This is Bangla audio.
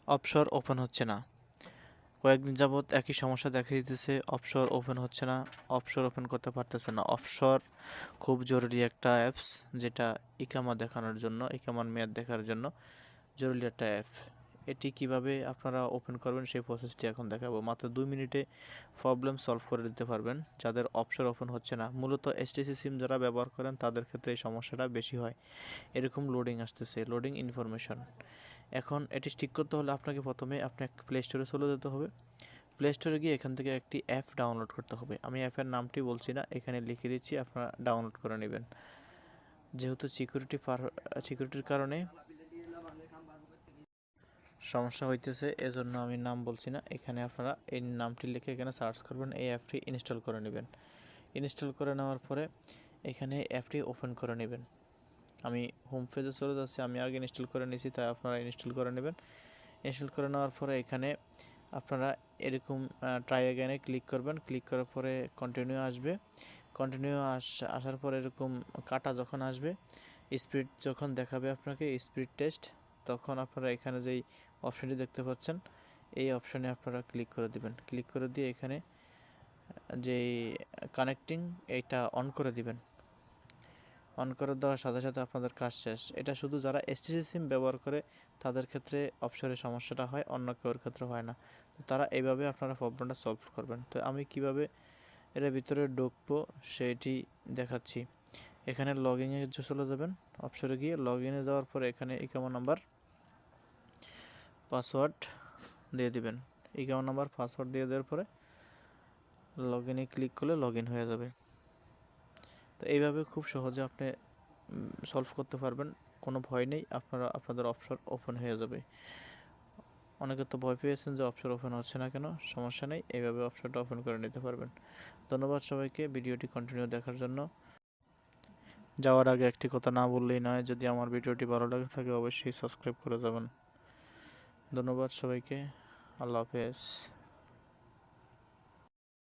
অফশোর ওপেন হচ্ছে না। কয়েকদিন যাবৎ একই সমস্যা দেখা দিতেছে, অফশোর ওপেন হচ্ছে না, অফশোর ওপেন করতে পারতেছে না। অফশোর খুব জরুরি একটা অ্যাপস, যেটা ইকামা দেখানোর জন্য, ইকামার মেয়াদ দেখার জন্য জরুরি একটা অ্যাপ। এটি কিভাবে আপনারা ওপেন করবেন সেই প্রসেসটি এখন দেখাবো। মাত্র 2 মিনিটে প্রবলেম সলভ করে দিতে পারবেন যাদের অফশোর ওপেন হচ্ছে না। মূলত এসটিসি সিম যারা ব্যবহার করেন তাদের ক্ষেত্রে এই সমস্যাটা বেশি হয়। এরকম লোডিং আসতেছে, লোডিং ইনফরমেশন। এখন এটি ঠিক করতে হলে আপনাকে প্রথমে আপনার প্লে স্টোরে চলে যেতে হবে। প্লে স্টোরে গিয়ে এখান থেকে একটি অ্যাপ ডাউনলোড করতে হবে। আমি অ্যাপের নামটি বলছি না, এখানে লিখে দিচ্ছি, আপনারা ডাউনলোড করে নেবেন। যেহেতু সিকিউরিটির কারণে সমস্যা হইতেছে, এজন্য আমি নাম বলছি না। এখানে আপনারা এই নামটি লিখে এখানে সার্চ করবেন, এই অ্যাপটি ইনস্টল করে নেবেন। ইনস্টল করে নেওয়ার পরে এখানে অ্যাপটি ওপেন করে নেবেন। আমি হোম পেজে চলে যাচ্ছি, আমি আগে ইনস্টল করে নিয়েছি, তাই আপনারা ইনস্টল করে নেবেন। ইনস্টল করে নেওয়ার পরে এখানে আপনারা এরকম ট্রাই অ্যাগেনে ক্লিক করবেন। ক্লিক করার পরে কন্টিনিউ আসবে। কন্টিনিউ আসার পরে এরকম কাটা যখন আসবে, স্পিড যখন দেখাবে আপনাকে স্পিড টেস্ট, তখন আপনারা এখানে যেই অপশানটি দেখতে পাচ্ছেন এই অপশানে আপনারা ক্লিক করে দিবেন। ক্লিক করে দিয়ে এখানে যেই কানেক্টিং এইটা অন করে দিবেন। অন করে দেওয়ার সাথে সাথে আপনাদের কাজ শেষ। এটা শুধু যারা এসটিসি সিম ব্যবহার করে তাদের ক্ষেত্রে অফশোরের সমস্যাটা হয়, অন্য কেউর ক্ষেত্রে হয় না। তো তারা এইভাবে আপনারা প্রবলেমটা সলভ করবেন। তো আমি কিভাবে এর ভিতরে ঢুকবো সেটি দেখাচ্ছি। এখানে লগইনে চলে যাবেন, অফশোরে গিয়ে লগইনে যাওয়ার পরে এখানে ইকামা নাম্বার পাসওয়ার্ড দিয়ে দিবেন। ইকামা নাম্বার পাসওয়ার্ড দিয়ে দেওয়ার পরে লগইনে ক্লিক করলে লগইন হয়ে যাবে। তো এইভাবে খুব সহজে আপনি সলভ করতে পারবেন, কোনো ভয় নেই, আপনাদের অফশোর ওপেন হয়ে যাবে। অনেকে তো ভয় পেয়েছেন যে অফশোর ওপেন হচ্ছে না কেন, সমস্যা নেই, এইভাবে অফশোরটা ওপেন করে নিতে পারবেন। ধন্যবাদ সবাইকে ভিডিওটি কন্টিনিউ দেখার জন্য। যাওয়ার আগে একটি কথা না বললেই নয়, যদি আমার ভিডিওটি ভালো লাগে থাকে অবশ্যই সাবস্ক্রাইব করে যাবেন। ধন্যবাদ সবাইকে, আল্লাহ হাফেজ।